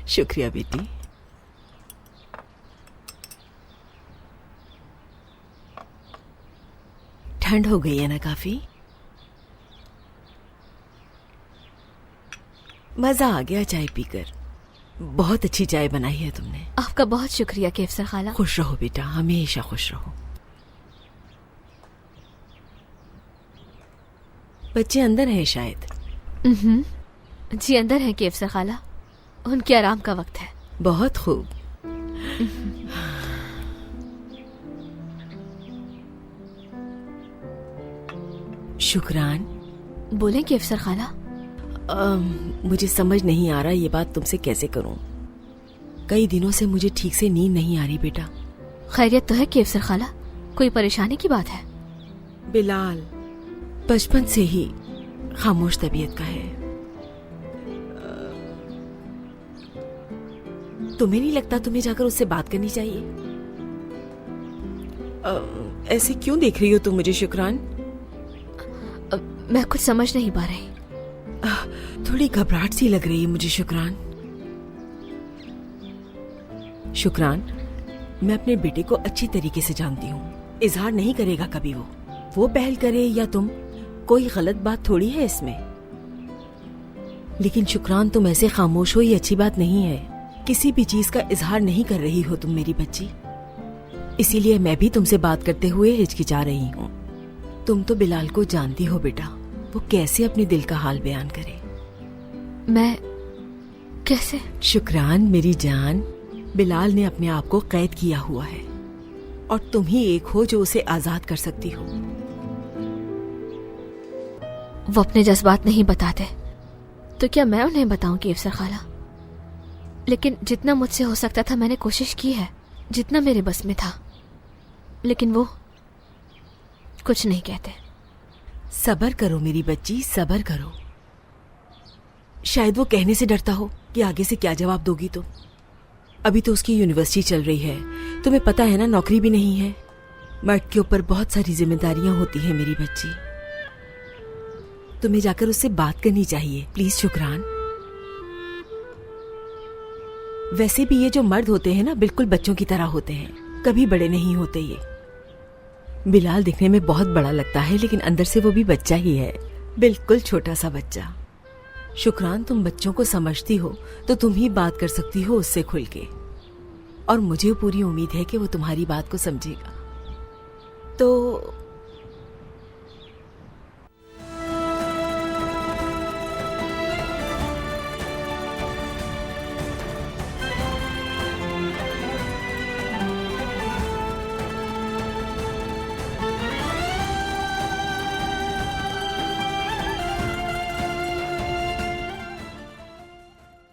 शुक्रिया बेटी। ठंड हो गई है ना काफी? मजा आ गया चाय पीकर। बहुत अच्छी चाय बनाई है तुमने। आपका बहुत शुक्रिया केफसर खाला। खुश रहो बेटा, हमेशा खुश रहो। बच्चे अंदर हैं शायद। जी अंदर हैं केफसर खाला, उनके आराम का वक्त है। बहुत खूब। शुक्रान। बोलें केफसर खाला। मुझे समझ नहीं आ रहा ये बात तुमसे कैसे करूं। कई दिनों से मुझे ठीक से नींद नहीं आ रही बेटा। खैरियत तो है केफसर खाला? कोई परेशानी की बात है? बिलाल बचपन से ही खामोश तबीयत का है। तुम्हें नहीं लगता तुम्हें जाकर उससे बात करनी चाहिए? ऐसे क्यों देख रही हो तुम मुझे शुक्रान? मैं कुछ समझ नहीं पा रही। थोड़ी घबराहट सी लग रही है मुझे शुक्रान। शुक्रान, मैं अपने बेटे को अच्छी तरीके से जानती हूँ। इजहार नहीं करेगा कभी। वो पहल करे या तुम, कोई गलत बात थोड़ी है इसमें। लेकिन शुक्रान, तुम ऐसे खामोश हो ये अच्छी बात नहीं है। किसी भी चीज का इजहार नहीं कर रही हो तुम मेरी बच्ची। इसीलिए मैं भी तुमसे बात करते हुए हिचकिचा रही हूँ। तुम तो बिलाल को जानती हो बेटा, वो कैसे अपने दिल का हाल बयान करे। मैं कैसे? शुक्रान मेरी जान, बिलाल ने अपने आप को कैद किया हुआ है और तुम ही एक हो जो उसे आजाद कर सकती हो। वो अपने जज्बात नहीं बताते तो क्या मैं उन्हें बताऊं केफसर खाला? लेकिन जितना मुझसे हो सकता था मैंने कोशिश की है, जितना मेरे बस में था। लेकिन वो कुछ नहीं कहते। सब्र करो मेरी बच्ची, सब्र करो। शायद वो कहने से डरता हो कि आगे से क्या जवाब दोगी तुम। अभी तो उसकी यूनिवर्सिटी चल रही है, तुम्हें पता है ना, नौकरी भी नहीं है। मर्द के ऊपर बहुत सारी जिम्मेदारियां होती हैं मेरी बच्ची। तुम्हें जाकर उससे बात करनी चाहिए प्लीज शुक्रान। वैसे भी ये जो मर्द होते हैं ना, बिल्कुल बच्चों की तरह होते हैं, कभी बड़े नहीं होते ये। बिलाल दिखने में बहुत बड़ा लगता है लेकिन अंदर से वो भी बच्चा ही है, बिल्कुल छोटा सा बच्चा। शुक्रान, तुम बच्चों को समझती हो तो तुम ही बात कर सकती हो उससे खुल के, और मुझे पूरी उम्मीद है कि वो तुम्हारी बात को समझेगा। तो